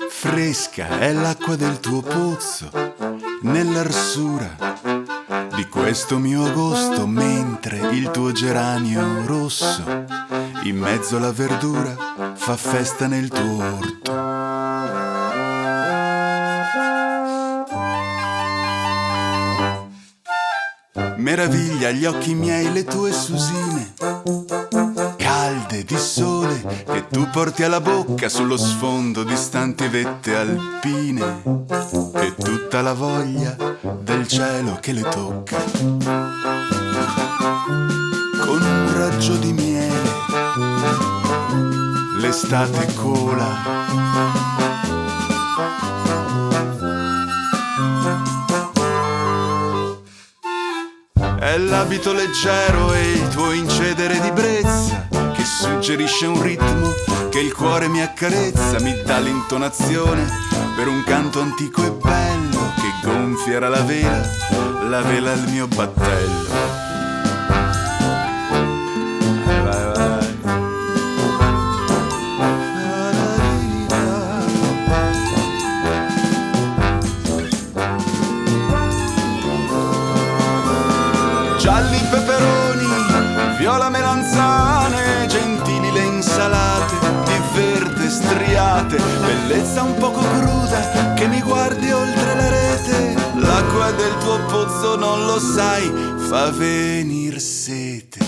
Fresca è l'acqua del tuo pozzo, nell'arsura di questo mio agosto, mentre il tuo geranio rosso in mezzo alla verdura fa festa nel tuo orto. Meraviglia agli occhi miei le tue susine, calde di sole, che tu porti alla bocca sullo sfondo di stanti vette alpine, e tutta la voglia del cielo che le tocca. Con un raggio di miele l'estate cola. È l'abito leggero e il tuo incedere di brezza che suggerisce un ritmo che il cuore mi accarezza, mi dà l'intonazione per un canto antico e bello che gonfierà la vela al mio battello. Vai, vai. Gialli peperoni, viola melanzane, gentili le insalate, di verde striate, bellezza un poco cruda che mi guardi oltre la rete. L'acqua del tuo pozzo non lo sai, fa venir sete.